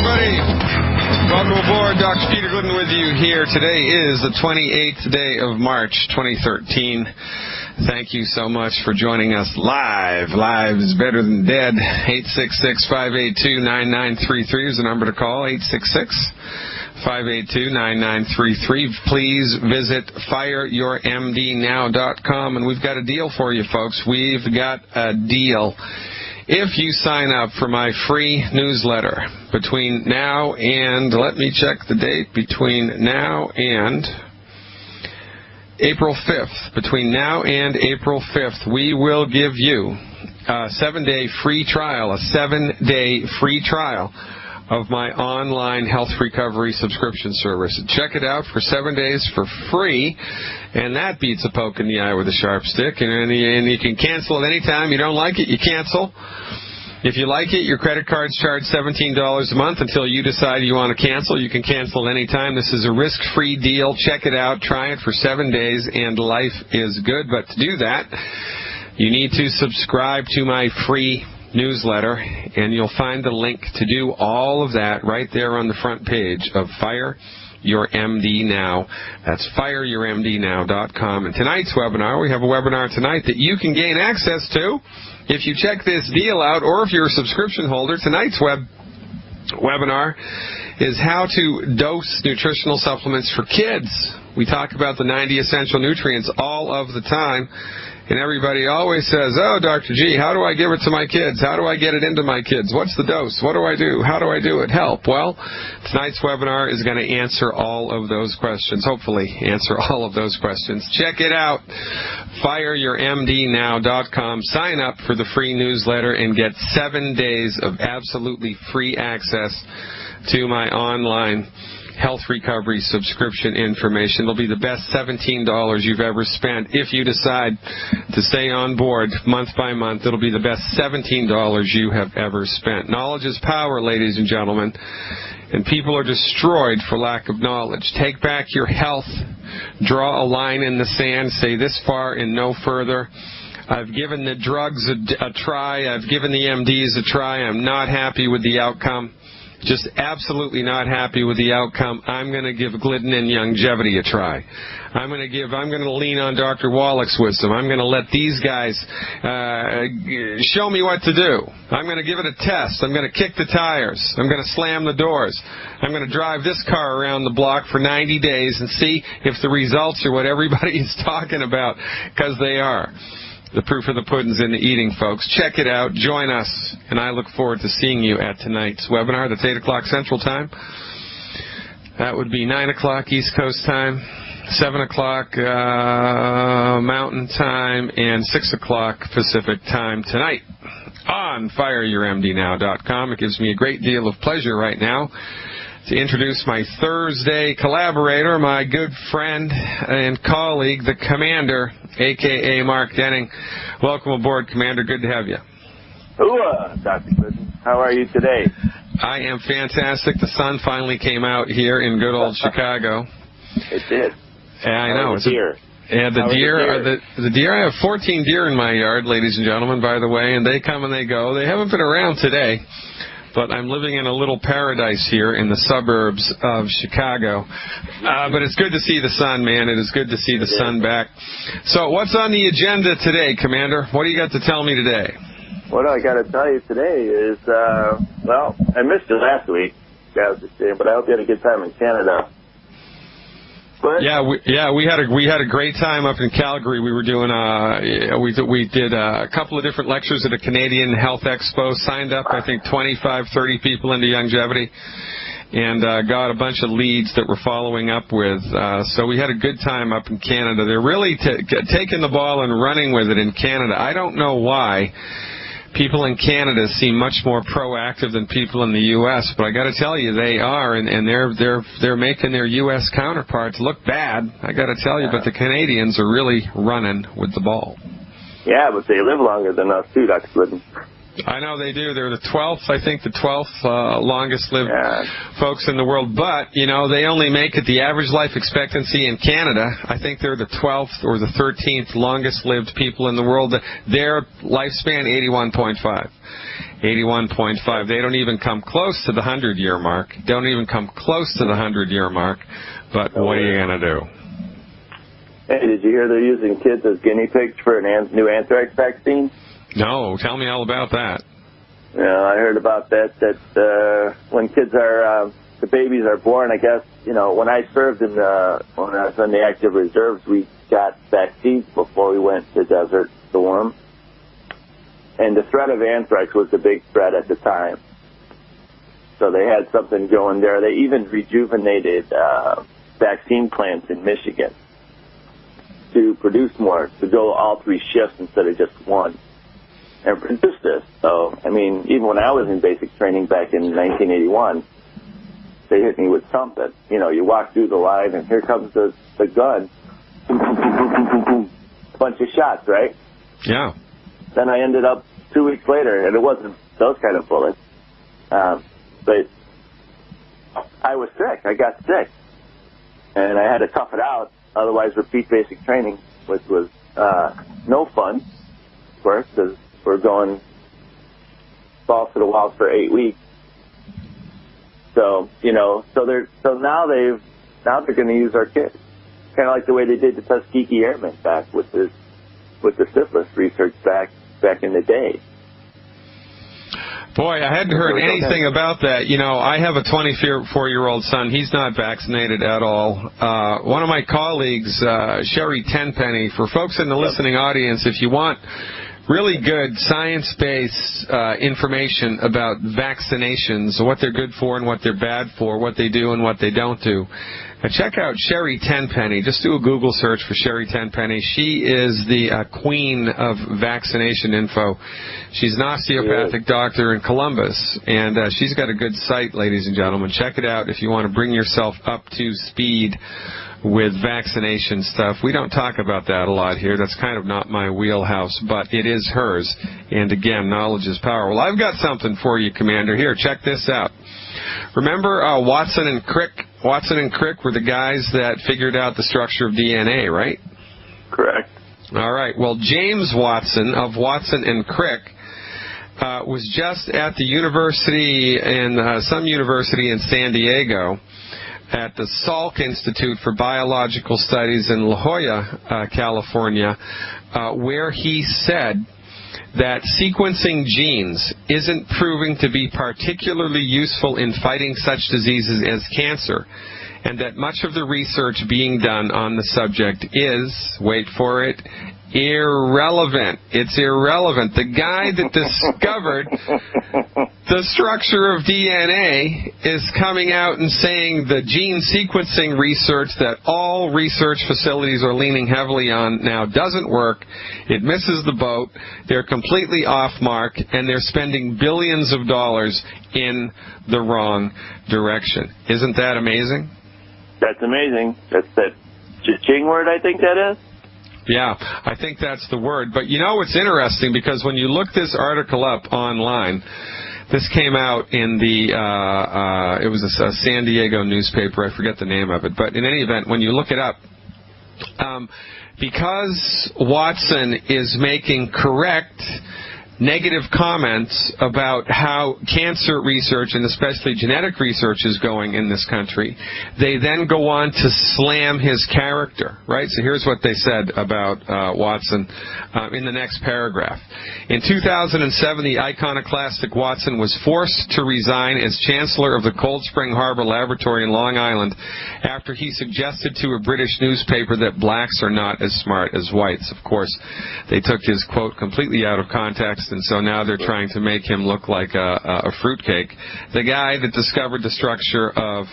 everybody. Welcome aboard. Dr. Peter Glidden with you here. Today is the 28th day of March, 2013. Thank you so much for joining us live. Live is better than dead. 866-582-9933 is the number to call. 866-582-9933. Please visit fireyourmdnow.com, and we've got a deal for you, folks. We've got a deal. If you sign up for my free newsletter between now and, let me check the date, between now and April 5th, between now and April 5th, we will give you a 7-day free trial, of my online health recovery subscription service. Check it out for 7 days for free, and that beats a poke in the eye with a sharp stick. And you can cancel at any time. You don't like it, you cancel. If you like it, your credit card's charged $17 a month until you decide you want to cancel. You can cancel at any time. This is a risk-free deal. Check it out. Try it for 7 days, and life is good. But to do that, you need to subscribe to my free newsletter, and you'll find the link to do all of that right there on the front page of Fire Your MD Now. That's fireyourmdnow.com. And tonight's webinar, we have a webinar tonight that you can gain access to if you check this deal out, or if you're a subscription holder. Tonight's webinar is how to dose nutritional supplements for kids. We talk about the 90 essential nutrients all of the time. And everybody always says, oh, Dr. G, how do I give it to my kids? How do I get it into my kids? What's the dose? What do I do? How do I do it? Help. Well, tonight's webinar is going to answer all of those questions, hopefully answer all of those questions. Check it out, fireyourmdnow.com. Sign up for the free newsletter and get 7 days of absolutely free access to my online health recovery subscription information. It'll be the best $17 you've ever spent. If you decide to stay on board month by month, it'll be the best $17 you have ever spent. Knowledge is power, ladies and gentlemen, and people are destroyed for lack of knowledge. Take back your health. Draw a line in the sand. Say this far and no further. I've given the drugs a try. I've given the MDs a try. I'm not happy with the outcome. Just absolutely not happy with the outcome. I'm going to give Glidden and longevity a try. I'm going to lean on Dr. Wallach's wisdom. I'm going to let these guys show me what to do. I'm going to give it a test. I'm going to kick the tires. I'm going to slam the doors. I'm going to drive this car around the block for 90 days and see if the results are what everybody is talking about, because they are. The proof of the pudding's in the eating, folks. Check it out. Join us. And I look forward to seeing you at tonight's webinar. That's 8 o'clock Central Time. That would be 9 o'clock East Coast Time, 7 o'clock Mountain Time, and 6 o'clock Pacific Time tonight on fireyourmdnow.com. It gives me a great deal of pleasure right now to introduce my Thursday collaborator, my good friend and colleague, the Commander, a.k.a. Mark Denning. Welcome aboard, Commander. Good to have you. Ooh, Dr. Glidden. How are you today? I am fantastic. The sun finally came out here in good old Chicago. It did. Yeah, I know. It's deer. Yeah, the deer. I have 14 deer in my yard, ladies and gentlemen, by the way, and they come and they go. They haven't been around today, but I'm living in a little paradise here in the suburbs of Chicago. But it's good to see the sun, man. It is good to see the sun back. So what's on the agenda today, Commander? What do you got to tell me today? What I got to tell you today is, well, I missed you last week, but I hope you had a good time in Canada. But we had a great time up in Calgary. We were doing we did a couple of different lectures at a Canadian Health Expo. Signed up, I think, 25, 30 people into longevity, and got a bunch of leads that we're following up with. So we had a good time up in Canada. They're really taking the ball and running with it in Canada. I don't know why people in Canada seem much more proactive than people in the U.S., but I got to tell you, they are, and they're making their U.S. counterparts look bad. I got to tell you, but the Canadians are really running with the ball. Yeah, but they live longer than us too, Dr. Glidden. I know they do. They're the 12th, I think, the 12th longest-lived folks in the world. But, you know, they only make it the average life expectancy in Canada. I think they're the 12th or the 13th longest-lived people in the world. Their lifespan, 81.5. 81.5. They don't even come close to the 100-year mark. Don't even come close to the 100-year mark. But what are you going to do? Hey, did you hear they're using kids as guinea pigs for a new anthrax vaccine? No, tell me all about that. Yeah, I heard about that when kids are, the babies are born, I guess, when I served when I was in the active reserves, we got vaccines before we went to Desert Storm. And the threat of anthrax was the big threat at the time. So they had something going there. They even rejuvenated vaccine plants in Michigan to produce more, to go all 3 shifts instead of just one, and produce this. So, I mean, even when I was in basic training back in 1981, they hit me with something. You walk through the line, and here comes the gun. Boom, boom, boom, boom, boom, boom, boom. A bunch of shots, right? Yeah. Then I ended up 2 weeks later, and it wasn't those kind of bullets. But I was sick. I got sick. And I had to tough it out, otherwise repeat basic training, which was no fun, of course, because we're going balls to the walls for 8 weeks. So, now they're going to use our kids. Kind of like the way they did the Tuskegee Airmen back with the syphilis research back in the day. Boy, I hadn't heard anything about that. I have a 24-year-old son. He's not vaccinated at all. One of my colleagues, Sherry Tenpenny, for folks in the listening audience, if you want really good science-based information about vaccinations, what they're good for and what they're bad for, what they do and what they don't do, check out Sherry Tenpenny. Just do a Google search for Sherry Tenpenny. She is the queen of vaccination info. She's an osteopathic doctor in Columbus, and she's got a good site, ladies and gentlemen. Check it out if you want to bring yourself up to speed with vaccination stuff. We don't talk about that a lot here. That's kind of not my wheelhouse, but it is hers. And again, knowledge is power. Well, I've got something for you, Commander. Here, check this out. Remember Watson and Crick? Watson and Crick were the guys that figured out the structure of DNA, right? Correct. All right. Well, James Watson of Watson and Crick was just at the university some university in San Diego, at the Salk Institute for Biological Studies in La Jolla, California, where he said that sequencing genes isn't proving to be particularly useful in fighting such diseases as cancer, and that much of the research being done on the subject is, wait for it, irrelevant. It's irrelevant. The guy that discovered the structure of DNA is coming out and saying the gene sequencing research that all research facilities are leaning heavily on now doesn't work. It misses the boat. They're completely off mark, and they're spending billions of dollars in the wrong direction. Isn't that amazing? That's amazing. That's that cha-ching word, I think that is. Yeah, I think that's the word. But it's interesting, because when you look this article up online, this came out in it was a San Diego newspaper. I forget the name of it. But in any event, when you look it up, because Watson is making correct negative comments about how cancer research, and especially genetic research, is going in this country, they then go on to slam his character, right? So here's what they said about Watson in the next paragraph. In 2007, the iconoclastic Watson was forced to resign as Chancellor of the Cold Spring Harbor Laboratory in Long Island after he suggested to a British newspaper that blacks are not as smart as whites. Of course, they took his quote completely out of context, and so now they're trying to make him look like a fruitcake. The guy that discovered the structure of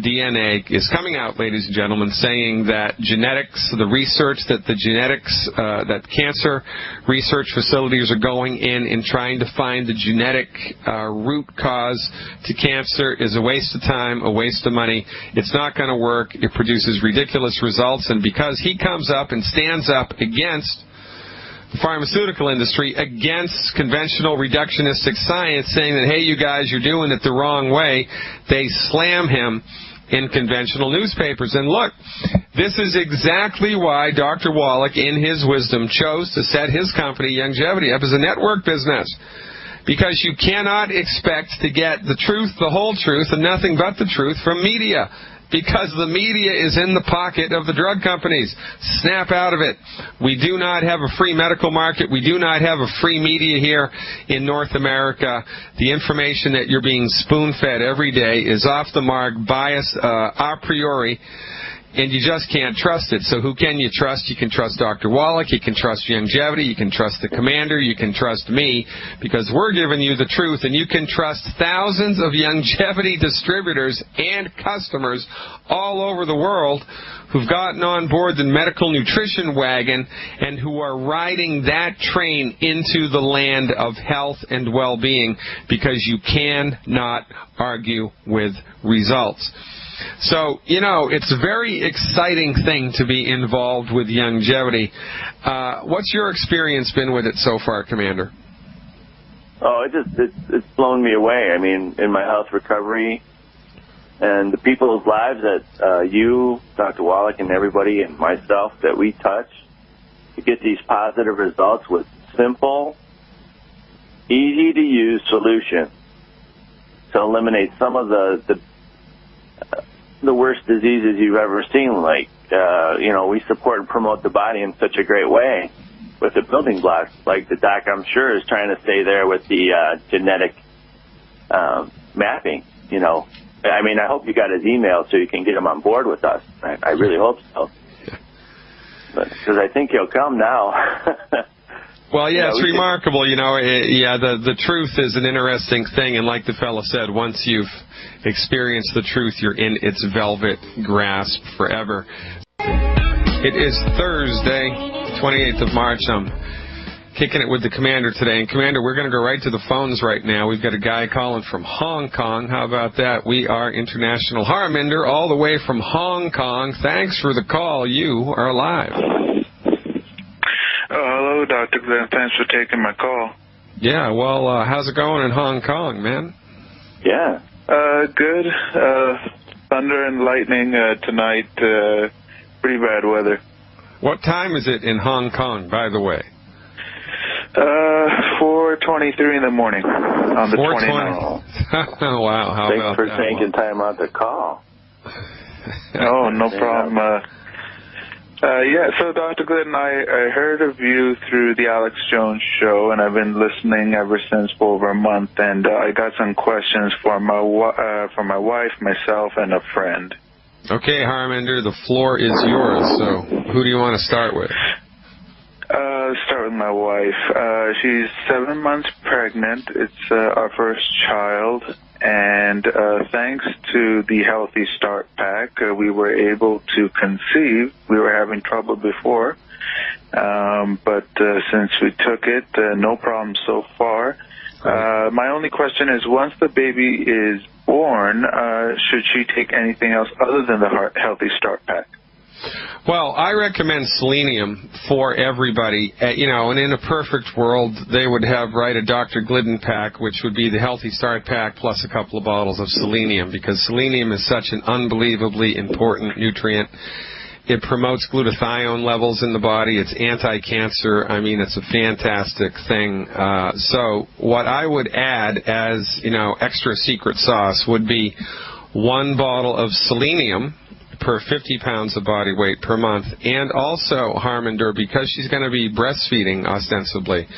DNA is coming out, ladies and gentlemen, saying that genetics, the research that that cancer research facilities are going in trying to find the genetic root cause to cancer is a waste of time, a waste of money. It's not going to work. It produces ridiculous results, and because he comes up and stands up against the pharmaceutical industry, against conventional reductionistic science, saying that, hey, you guys, you're doing it the wrong way, they slam him in conventional newspapers. And look, this is exactly why Dr. Wallach, in his wisdom, chose to set his company, Longevity, up as a network business. because you cannot expect to get the truth, the whole truth, and nothing but the truth from media. Because the media is in the pocket of the drug companies. Snap out of it. We do not have a free medical market. We do not have a free media here in North America. The information that you're being spoon-fed every day is off the mark, biased a priori, and you just can't trust it. So who can you trust? You can trust Dr. Wallach. You can trust Longevity. You can trust the commander. You can trust me, because we're giving you the truth. And you can trust thousands of Longevity distributors and customers all over the world who've gotten on board the medical nutrition wagon and who are riding that train into the land of health and well-being, because you cannot argue with results. So, it's a very exciting thing to be involved with Longevity. What's your experience been with it so far, Commander? Oh, it's blown me away. I mean, in my health recovery and the people's lives that you, Dr. Wallach, and everybody and myself that we touch to get these positive results with simple, easy-to-use solutions to eliminate some of the worst diseases you've ever seen. Like, we support and promote the body in such a great way with the building blocks. Like the doc, I'm sure, is trying to stay there with the genetic mapping. I mean, I hope you got his email so you can get him on board with us. I really hope so. Because I think he'll come now. Well, yeah, it's remarkable. The truth is an interesting thing, and like the fellow said, once you've experienced the truth, you're in its velvet grasp forever. It is Thursday, 28th of March. I'm kicking it with the Commander today. And, Commander, we're going to go right to the phones right now. We've got a guy calling from Hong Kong. How about that? We are international. Harminder, all the way from Hong Kong. Thanks for the call. You are live. Hello, Dr. Glenn. Thanks for taking my call. Yeah, well, how's it going in Hong Kong, man? Yeah. Good. Thunder and lightning tonight. Pretty bad weather. What time is it in Hong Kong, by the way? 4:23 in the morning on the 29th. Wow, how Thanks about for that? taking time out to call. Oh, no problem. So Dr. Glidden, I heard of you through the Alex Jones show, and I've been listening ever since for over a month, and I got some questions for my wife, myself, and a friend. Okay, Harminder, the floor is yours, so who do you want to start with? Start with my wife. She's 7 months pregnant. It's our first child. And thanks to the Healthy Start Pack, we were able to conceive. We were having trouble before, but since we took it, no problem so far. My only question is, once the baby is born, should she take anything else other than the Healthy Start Pack? Well, I recommend selenium for everybody. And in a perfect world, they would have, a Dr. Glidden pack, which would be the Healthy Start Pack plus a couple of bottles of selenium, because selenium is such an unbelievably important nutrient. It promotes glutathione levels in the body. It's anti-cancer. I mean, it's a fantastic thing. So what I would add as, extra secret sauce would be 1 bottle of selenium per 50 pounds of body weight per month. And also, Harminder, because she's going to be breastfeeding ostensibly,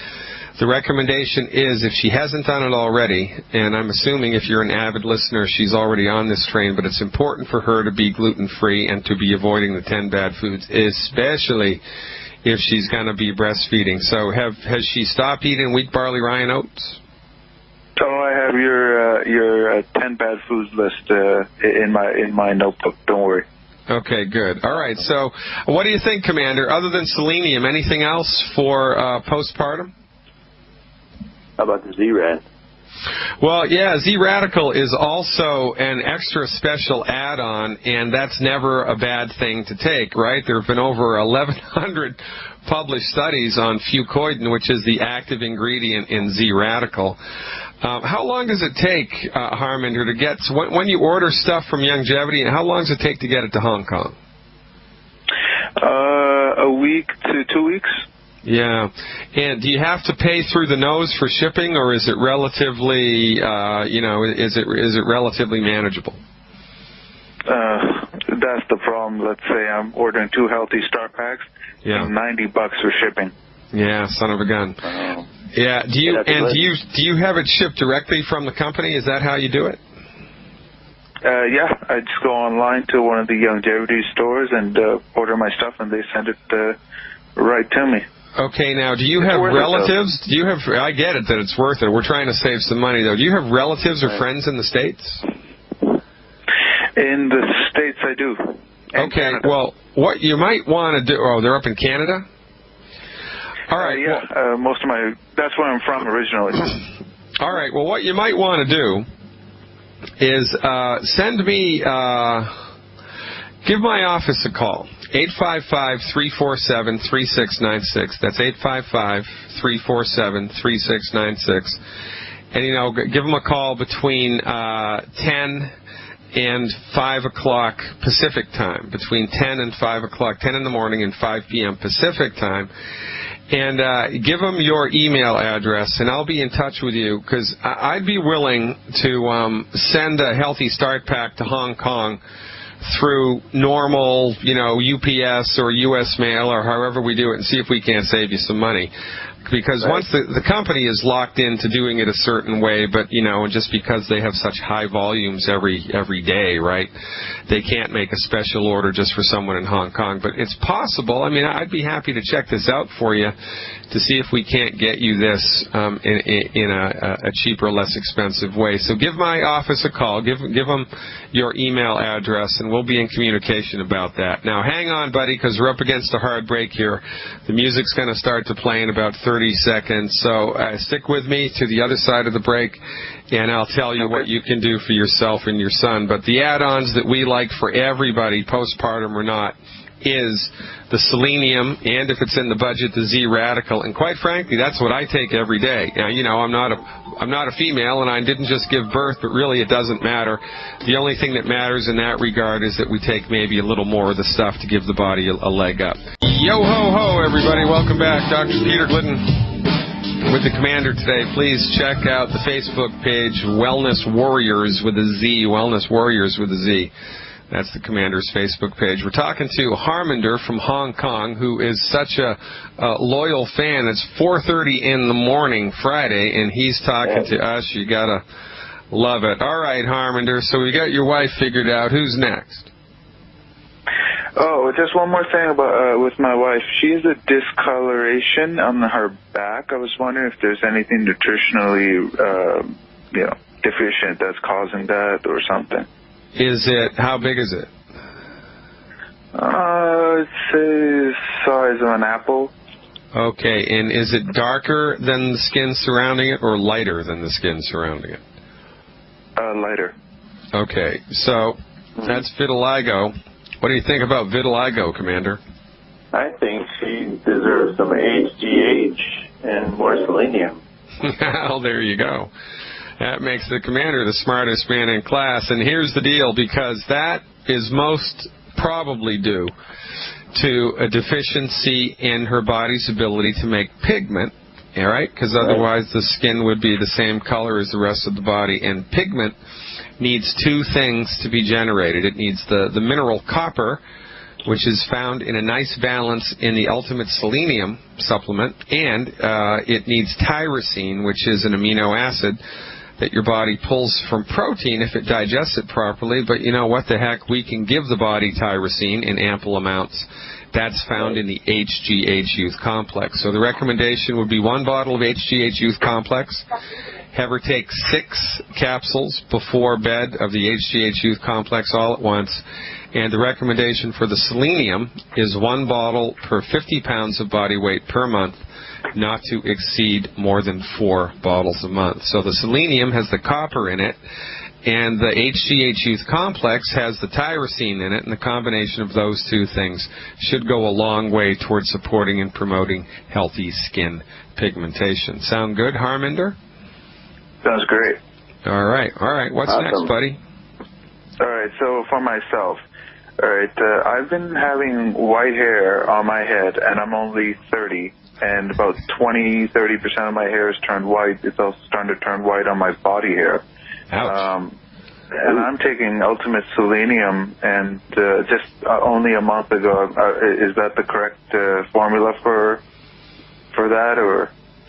the recommendation is, if she hasn't done it already, and I'm assuming if you're an avid listener, she's already on this train, but it's important for her to be gluten-free and to be avoiding the 10 bad foods, especially if she's going to be breastfeeding. So has she stopped eating wheat, barley, rye, and oats? Oh, I have your 10 bad foods list in my notebook. Don't worry. Okay, good. All right. So, what do you think, Commander? Other than selenium, anything else for postpartum? How about the Z-Rad? Well, yeah, Z-Radical is also an extra special add-on, and that's never a bad thing to take, right? There have been over 1,100 published studies on fucoidan, which is the active ingredient in Z-Radical. How long does it take, Harminder, to get, when you order stuff from Longevity, how long does it take to get it to Hong Kong? A week to 2 weeks. Yeah. And do you have to pay through the nose for shipping, or is it relatively, is it relatively manageable? That's the problem. Let's say I'm ordering 2 Healthy Start packs. Yeah. $90 for shipping. Yeah, son of a gun. Yeah. Do you have it shipped directly from the company? Is that how you do it? Yeah, I just go online to one of the longevity stores and order my stuff, and they send it right to me. Okay, now, do you have relatives? I get it that it's worth it. We're trying to save some money, though. Do you have relatives or friends in the States? In the States, I do. Okay, Canada. well, what you might want to do... Oh, they're up in Canada? All right. Yeah, that's where I'm from originally. All right, well, what you might want to do is send me... give my office a call. 855-347-3696. That's 855-347-3696. And, give them a call between 10 and 5 o'clock Pacific time, between 10 and 5 o'clock, 10 in the morning and 5 p.m. Pacific time. And give them your email address, and I'll be in touch with you, because I'd be willing to send a Healthy Start pack to Hong Kong through normal, UPS or U.S. mail or however we do it, and see if we can't save you some money. Because once the company is locked into doing it a certain way, but, just because they have such high volumes every day, right, they can't make a special order just for someone in Hong Kong. But it's possible. I mean, I'd be happy to check this out for you to see if we can't get you this in a cheaper, less expensive way. So give my office a call. Give them your email address, and we'll be in communication about that. Now, hang on, buddy, because we're up against a hard break here. The music's going to start to play in about 30 seconds. So stick with me to the other side of the break, and I'll tell you what you can do for yourself and your son. But the add-ons that we like for everybody, postpartum or not, is the selenium, and if it's in the budget, the Z-Radical. And quite frankly, that's what I take every day. Now, I'm not a female, and I didn't just give birth, but really it doesn't matter. The only thing that matters in that regard is that we take maybe a little more of the stuff to give the body a leg up. Yo-ho-ho, everybody. Welcome back. Dr. Peter Glidden with the Commander today. Please check out the Facebook page, Wellness Warriors with a Z, Wellness Warriors with a Z. That's the Commander's Facebook page. We're talking to Harminder from Hong Kong, who is such a loyal fan. It's 4:30 in the morning Friday, and he's talking to us. You got to love it. All right, Harminder, so we got your wife figured out. Who's next? Oh, just one more thing about with my wife. She has a discoloration on her back. I was wondering if there's anything nutritionally, deficient that's causing that or something. How big is it? It's the size of an apple. Okay, and is it darker than the skin surrounding it or lighter than the skin surrounding it? Lighter. Okay, so that's vitiligo. What do you think about vitiligo, Commander? I think she deserves some HGH and more selenium. Well, there you go. That makes the Commander the smartest man in class. And here's the deal, because that is most probably due to a deficiency in her body's ability to make pigment, all right? Because otherwise the skin would be the same color as the rest of the body. And pigment needs two things to be generated. It needs the mineral copper, which is found in a nice balance in the Ultimate Selenium supplement, and it needs tyrosine, which is an amino acid that your body pulls from protein if it digests it properly. But you know what the heck, we can give the body tyrosine in ample amounts. That's found in the HGH Youth Complex. So the recommendation would be 1 bottle of HGH Youth Complex. Have her take 6 capsules before bed of the HGH Youth Complex all at once. And the recommendation for the selenium is 1 bottle per 50 pounds of body weight per month, not to exceed more than 4 bottles a month. So the selenium has the copper in it, and the HGH Youth Complex has the tyrosine in it, and the combination of those two things should go a long way towards supporting and promoting healthy skin pigmentation. Sound good, Harminder? Sounds great. All right. What's next, buddy? All right, so for myself, all right, I've been having white hair on my head, and I'm only 30. and about 20-30% of my hair is turned white. It's also starting to turn white on my body hair. Ouch. And I'm taking Ultimate Selenium, and just only a month ago. Is that the correct formula for that, or?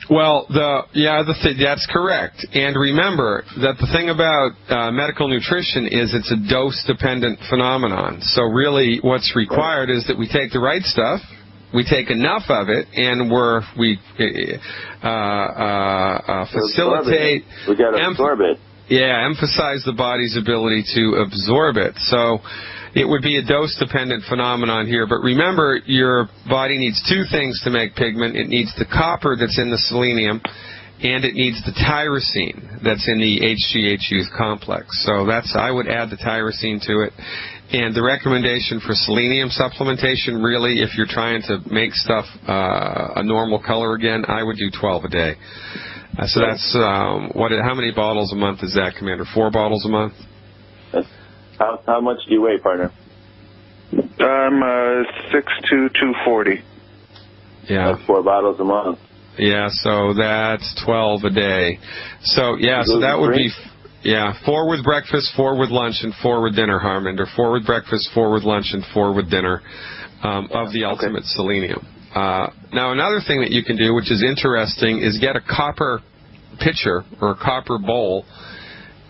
Well, that's correct. And remember that the thing about medical nutrition is it's a dose-dependent phenomenon. So really what's required is that we take the right stuff, we take enough of it, and we facilitate... We got to absorb it. Yeah, emphasize the body's ability to absorb it. So it would be a dose-dependent phenomenon here. But remember, your body needs two things to make pigment. It needs the copper that's in the selenium, and it needs the tyrosine that's in the HGH youth complex. So I would add the tyrosine to it. And the recommendation for selenium supplementation, really, if you're trying to make stuff a normal color again, I would do 12 a day. So that's, how many bottles a month is that, Commander? 4 bottles a month? How much do you weigh, partner? I'm 6'2", 240. Yeah. That's 4 bottles a month. Yeah, so that's 12 a day. So, yeah, so that would be, 4 with breakfast, 4 with lunch, and 4 with dinner, Harmond. Or 4 with breakfast, 4 with lunch, and 4 with dinner of the Ultimate Selenium. Now, another thing that you can do, which is interesting, is get a copper pitcher or a copper bowl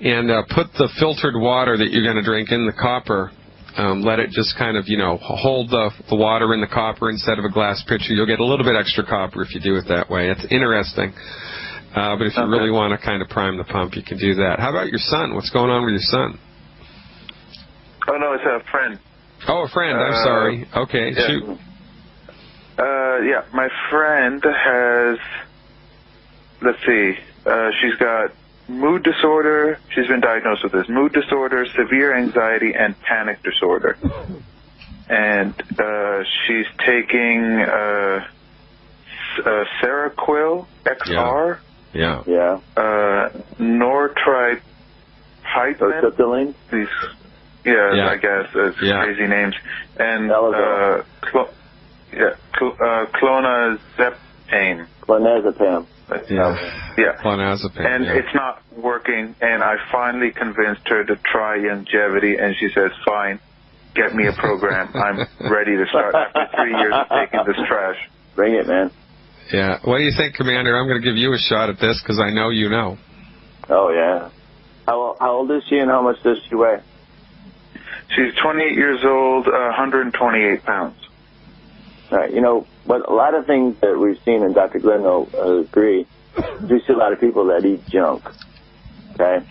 and put the filtered water that you're going to drink in the copper. Let it just kind of, hold the water in the copper instead of a glass pitcher. You'll get a little bit extra copper if you do it that way. It's interesting. But if you really want to kind of prime the pump, you can do that. How about your son? What's going on with your son? Oh, no, it's a friend. Oh, a friend. I'm sorry. Okay, yeah. shoot. My friend has, let's see, she's got mood disorder. She's been diagnosed with this. Mood disorder, severe anxiety, and panic disorder. And she's taking Seroquel XR. Yeah. Nortriptyline. These, I guess, it's crazy names. And clonazepam. Clonazepam. Clonazepam. And it's not working, and I finally convinced her to try longevity, and she says, fine, get me a program. I'm ready to start after 3 years of taking this trash. Bring it, man. Yeah. What do you think, Commander? I'm going to give you a shot at this because I know you know. Oh, yeah. How old is she and how much does she weigh? She's 28 years old, 128 pounds. All right. But a lot of things that we've seen, and Dr. Glidden will agree, we see a lot of people that eat junk. Okay?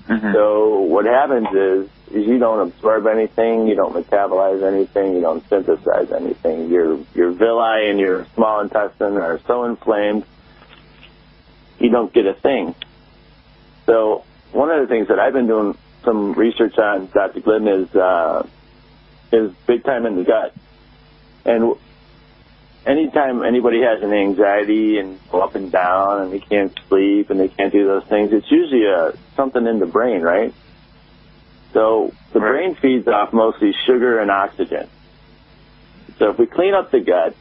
Mm-hmm. So what happens is you don't absorb anything, you don't metabolize anything, you don't synthesize anything. Your villi and your small intestine are so inflamed, you don't get a thing. So one of the things that I've been doing some research on, Dr. Glidden, is big time in the gut. And anytime anybody has an anxiety and go up and down and they can't sleep and they can't do those things, it's usually something in the brain, right? So the brain feeds off mostly sugar and oxygen. So if we clean up the gut,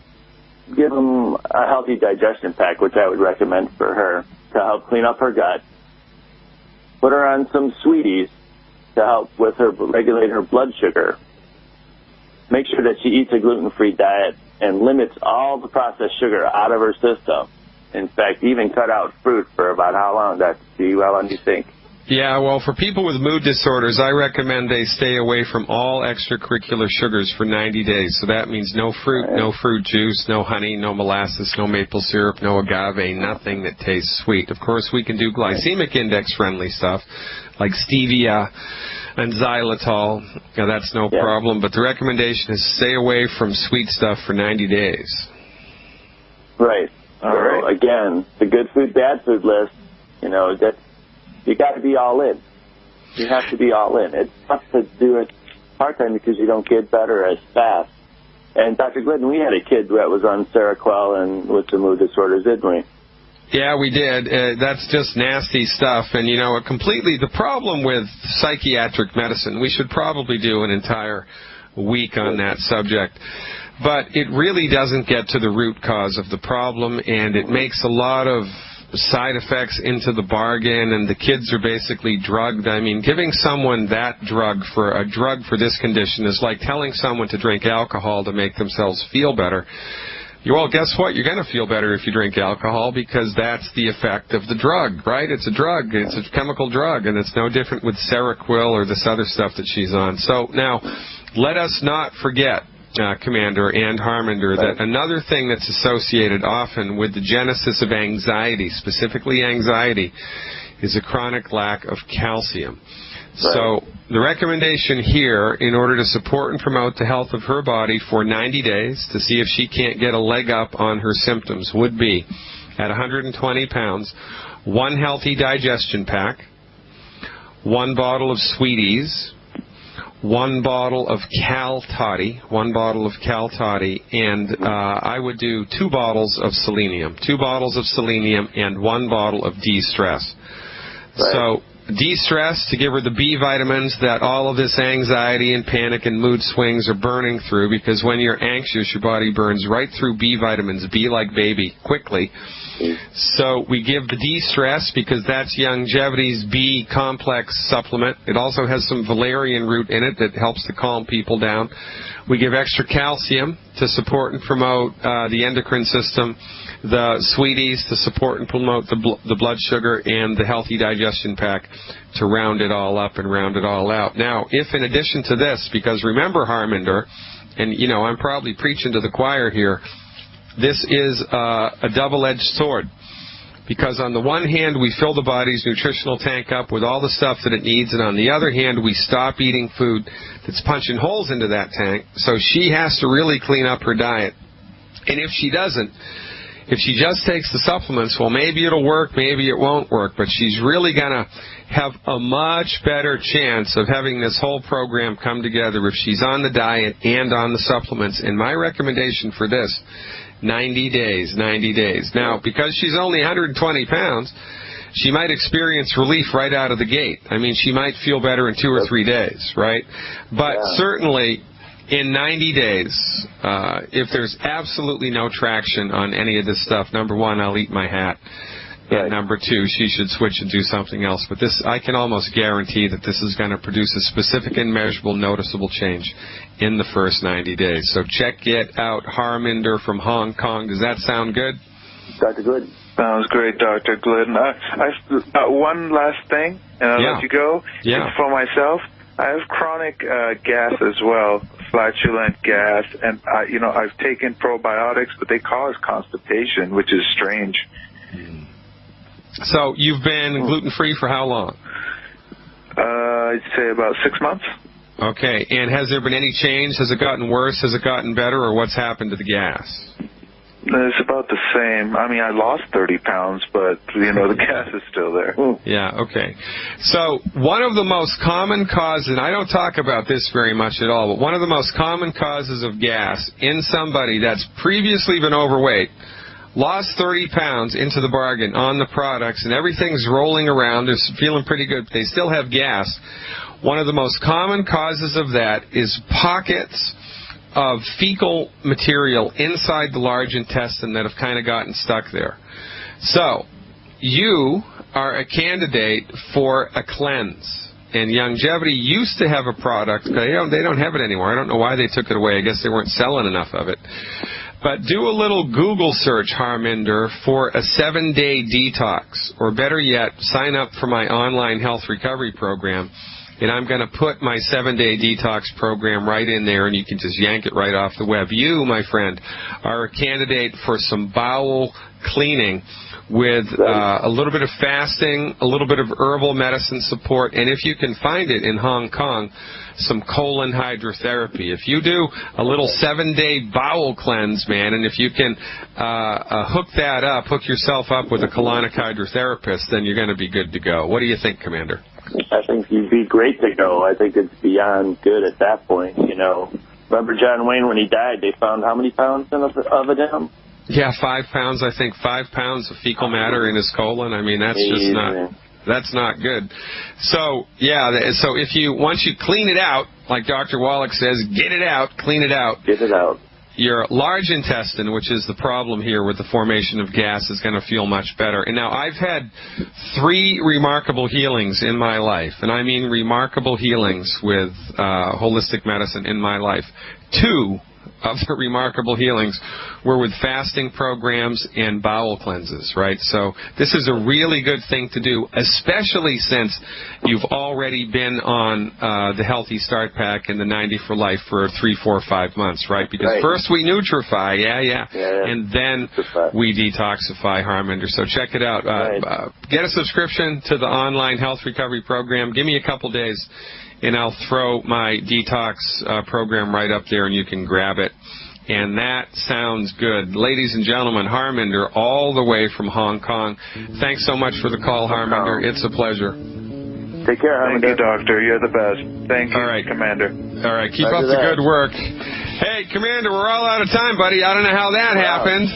give them a healthy digestion pack, which I would recommend for her to help clean up her gut. Put her on some sweeties to help with her regulate her blood sugar. Make sure that she eats a gluten-free diet and limits all the processed sugar out of her system. In fact, even cut out fruit for about how long, Dr. C? How long do you think? Yeah, well, for people with mood disorders, I recommend they stay away from all extracurricular sugars for 90 days. So that means no fruit, no fruit juice, no honey, no molasses, no maple syrup, no agave, nothing that tastes sweet. Of course, we can do glycemic index-friendly stuff like stevia and xylitol. Now, that's no problem, but the recommendation is stay away from sweet stuff for 90 days. Right. So, again, the good food, bad food list, that you got to be all in. You have to be all in. It's tough to do it part-time because you don't get better as fast. And Dr. Glidden, we had a kid that was on Seroquel and with some mood disorders, didn't we? Yeah, we did. That's just nasty stuff. And, the problem with psychiatric medicine, we should probably do an entire week on that subject. but it really doesn't get to the root cause of the problem, and it makes a lot of side effects into the bargain, and the kids are basically drugged. I mean, giving someone that drug for this condition is like telling someone to drink alcohol to make themselves feel better. Well, guess what? You're going to feel better if you drink alcohol, because that's the effect of the drug, right? It's a drug. It's a chemical drug, and it's no different with Seroquel or this other stuff that she's on. So now, let us not forget, Commander and Harminder, that another thing that's associated often with the genesis of anxiety, specifically anxiety, is a chronic lack of calcium. Right. So the recommendation here, in order to support and promote the health of her body for 90 days, to see if she can't get a leg up on her symptoms, would be, at 120 pounds, 1 healthy digestion pack, 1 bottle of Sweeties, 1 bottle of Cal Toddy, and I would do 2 bottles of selenium. 2 bottles of selenium and 1 bottle of de-stress. Right. So de-stress, to give her the B vitamins that all of this anxiety and panic and mood swings are burning through, because when you're anxious, your body burns right through B vitamins, B like baby, quickly. So we give the de-stress because that's Youngevity's B complex supplement. It also has some valerian root in it that helps to calm people down. We give extra calcium to support and promote the endocrine system, the Sweeties to support and promote the blood sugar, and the healthy digestion pack to round it all up and round it all out. Now, if in addition to this, because remember, Harminder, and you know I'm probably preaching to the choir here, this is a double-edged sword, because on the one hand we fill the body's nutritional tank up with all the stuff that it needs, and on the other hand we stop eating food that's punching holes into that tank. So she has to really clean up her diet, and if she doesn't, if she just takes the supplements, well, maybe it'll work, maybe it won't work, but she's really going to have a much better chance of having this whole program come together if she's on the diet and on the supplements. And my recommendation for this, 90 days, 90 days. Now, because she's only 120 pounds, she might experience relief right out of the gate. I mean, she might feel better in 2 or 3 days, right? But certainly in 90 days, if there's absolutely no traction on any of this stuff, number one, I'll eat my hat. And number two, she should switch and do something else. But this, I can almost guarantee that this is going to produce a specific and measurable, noticeable change in the first 90 days. So check it out, Harminder from Hong Kong. Does that sound good? Dr. Glidden. Sounds great, Dr. Glidden. One last thing, and I'll let you go. Yeah. It's for myself. I have chronic gas as well, flatulent gas, and I've taken probiotics, but they cause constipation, which is strange. So you've been gluten-free for how long? I'd say about 6 months. Okay, and has there been any change? Has it gotten worse? Has it gotten better? Or what's happened to the gas? It's about the same. I mean, I lost 30 pounds, but, the gas is still there. Yeah, okay. So one of the most common causes, and I don't talk about this very much at all, but one of the most common causes of gas in somebody that's previously been overweight, lost 30 pounds into the bargain on the products, and everything's rolling around, they're feeling pretty good, but they still have gas. One of the most common causes of that is pockets of fecal material inside the large intestine that have kind of gotten stuck there. So, you are a candidate for a cleanse. And Youngevity used to have a product, they don't have it anymore. I don't know why they took it away. I guess they weren't selling enough of it. But do a little Google search, Harminder, for a 7-day detox. Or better yet, sign up for my online health recovery program. And I'm going to put my 7-day detox program right in there, and you can just yank it right off the web. You, my friend, are a candidate for some bowel cleaning with a little bit of fasting, a little bit of herbal medicine support, and if you can find it in Hong Kong, some colon hydrotherapy. If you do a little 7-day bowel cleanse, man, and if you can hook yourself up with a colonic hydrotherapist, then you're going to be good to go. What do you think, Commander? I think you'd be great to go. I think it's beyond good at that point, Remember John Wayne, when he died, they found how many pounds of it in him? Yeah, 5 pounds, I think. 5 pounds of fecal matter in his colon. I mean, that's just not... That's not good. So, once you clean it out, like Dr. Wallach says, get it out, clean it out. Get it out. your large intestine, which is the problem here with the formation of gas, is going to feel much better. And now I've had 3 remarkable healings in my life, and I mean remarkable healings with holistic medicine in my life. 2 of the remarkable healings were with fasting programs and bowel cleanses, right? So this is a really good thing to do, especially since you've already been on the Healthy Start Pack and the 90 for Life for 3, 4, 5 months, right? Because first we nutrify, and then we detoxify, Harminder. So check it out. Get a subscription to the online health recovery program. Give me a couple days, and I'll throw my detox program right up there, and you can grab it. And that sounds good. Ladies and gentlemen, Harminder, all the way from Hong Kong. Thanks so much for the call, Harminder. It's a pleasure. Take care, Harminder. Thank you, Doctor. You're the best. Thank you, all right, Commander. All right, keep up the good work. Hey, Commander, we're all out of time, buddy. I don't know how that happened.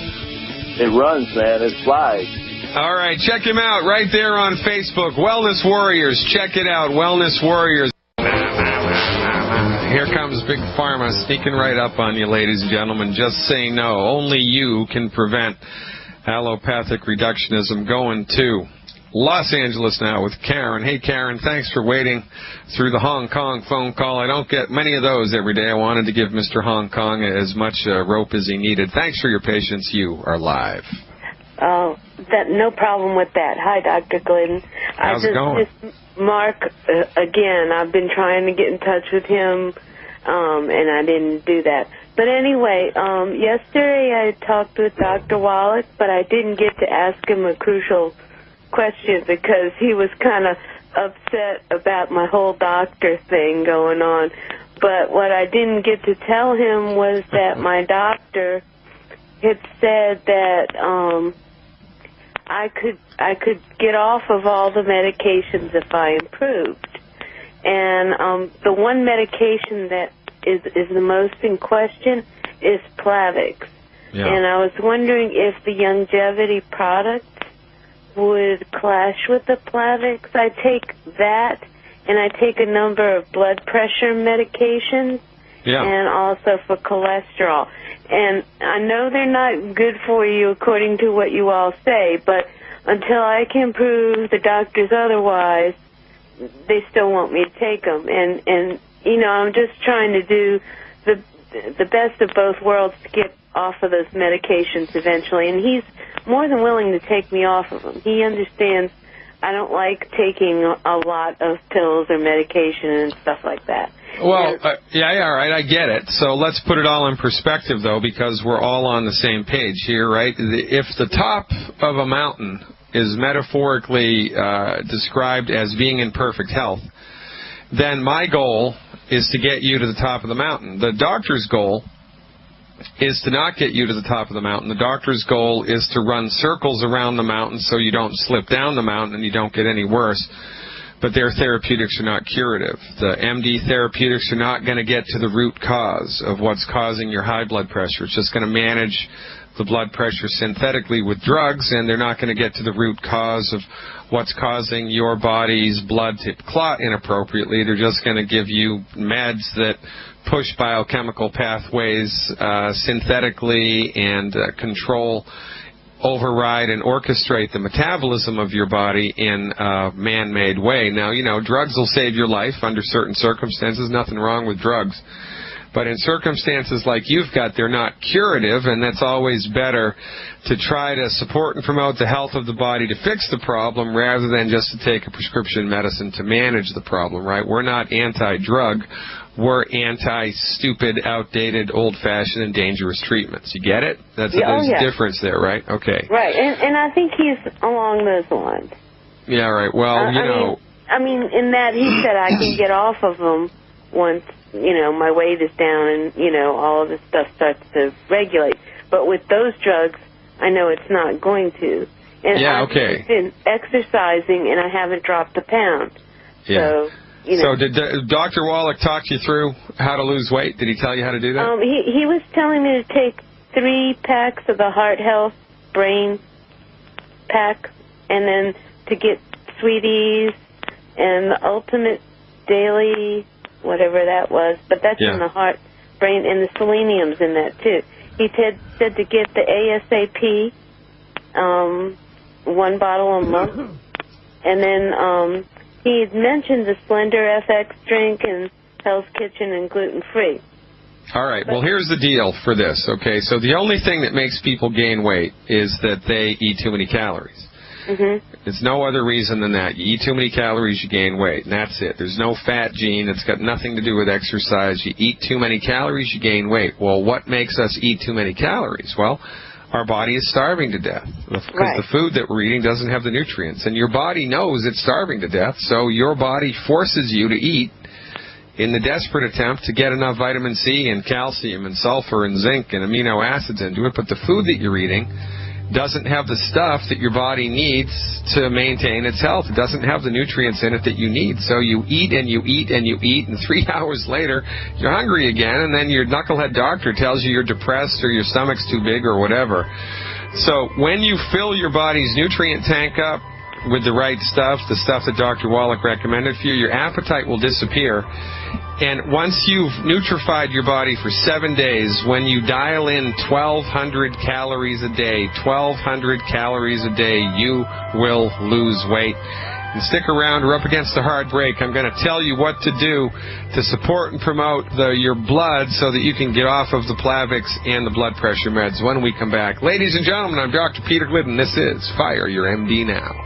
It runs, man. It flies. All right, check him out right there on Facebook. Wellness Warriors. Check it out, Wellness Warriors. Here comes Big Pharma sneaking right up on you, ladies and gentlemen. Just say no. Only you can prevent allopathic reductionism. Going to Los Angeles now with Karen. Hey, Karen, thanks for waiting through the Hong Kong phone call. I don't get many of those every day. I wanted to give Mr. Hong Kong as much rope as he needed. Thanks for your patience. You are live. Oh, no problem with that. Hi, Dr. Glidden. How's it going? Mark, again, I've been trying to get in touch with him, and I didn't do that. But anyway, yesterday I talked with Dr. Wallach, but I didn't get to ask him a crucial question because he was kind of upset about my whole doctor thing going on. But what I didn't get to tell him was that my doctor had said that I could get off of all the medications if I improved. And the one medication that is the most in question is Plavix. Yeah. And I was wondering if the longevity products would clash with the Plavix. I take that, and I take a number of blood pressure medications, and also for cholesterol. And I know they're not good for you according to what you all say, but until I can prove the doctors otherwise, they still want me to take them. And you know, I'm just trying to do the best of both worlds to get off of those medications eventually. And he's more than willing to take me off of them. He understands I don't like taking a lot of pills or medication and stuff like that. Well, all right, I get it. So let's put it all in perspective, though, because we're all on the same page here, right? If the top of a mountain is metaphorically described as being in perfect health, then my goal is to get you to the top of the mountain. The doctor's goal is to not get you to the top of the mountain. The doctor's goal is to run circles around the mountain so you don't slip down the mountain and you don't get any worse. But their therapeutics are not curative. The MD therapeutics are not going to get to the root cause of what's causing your high blood pressure. It's just going to manage the blood pressure synthetically with drugs, and they're not going to get to the root cause of what's causing your body's blood to clot inappropriately. They're just going to give you meds that push biochemical pathways synthetically and control, override, and orchestrate the metabolism of your body in a man-made way. Now, you know, drugs will save your life under certain circumstances. Nothing wrong with drugs. But in circumstances like you've got, they're not curative, and that's always better to try to support and promote the health of the body to fix the problem rather than just to take a prescription medicine to manage the problem, right? We're not anti-drug. We're anti-stupid, outdated, old-fashioned, and dangerous treatments. You get it? There's a difference there, right? Okay. Right, and I think he's along those lines. Yeah, right. Well, I mean, in that he said I can get off of them once, you know, my weight is down and, you know, all of this stuff starts to regulate. But with those drugs, I know it's not going to. And I've been exercising, and I haven't dropped a pound. Yeah. So, you know. So did Dr. Wallach talk you through how to lose weight? Did he tell you how to do that? He was telling me to take 3 packs of the Heart Health Brain Pack, and then to get Sweeties and the Ultimate Daily, whatever that was. But that's in the Heart brain, and the selenium's in that too. He said to get the ASAP, 1 bottle a month, and then he had mentioned the Splendor FX drink and Hell's Kitchen and gluten-free. All right. Well, here's the deal for this, okay? So the only thing that makes people gain weight is that they eat too many calories. There's no other reason than that. You eat too many calories, you gain weight, and that's it. There's no fat gene. It's got nothing to do with exercise. You eat too many calories, you gain weight. Well, what makes us eat too many calories? Well, our body is starving to death because the food that we're eating doesn't have the nutrients. And your body knows it's starving to death, so your body forces you to eat in the desperate attempt to get enough vitamin C and calcium and sulfur and zinc and amino acids into it. But the food that you're eating doesn't have the stuff that your body needs to maintain its health. It doesn't have the nutrients in it that you need. So you eat and you eat and you eat, and 3 hours later, you're hungry again, and then your knucklehead doctor tells you you're depressed or your stomach's too big or whatever. So when you fill your body's nutrient tank up with the right stuff, the stuff that Dr. Wallach recommended for you, your appetite will disappear. And once you've nutrified your body for 7 days, when you dial in 1,200 calories a day, 1,200 calories a day, you will lose weight. And stick around. We're up against a hard break. I'm going to tell you what to do to support and promote your blood so that you can get off of the Plavix and the blood pressure meds when we come back. Ladies and gentlemen, I'm Dr. Peter Glidden. This is Fire Your MD Now.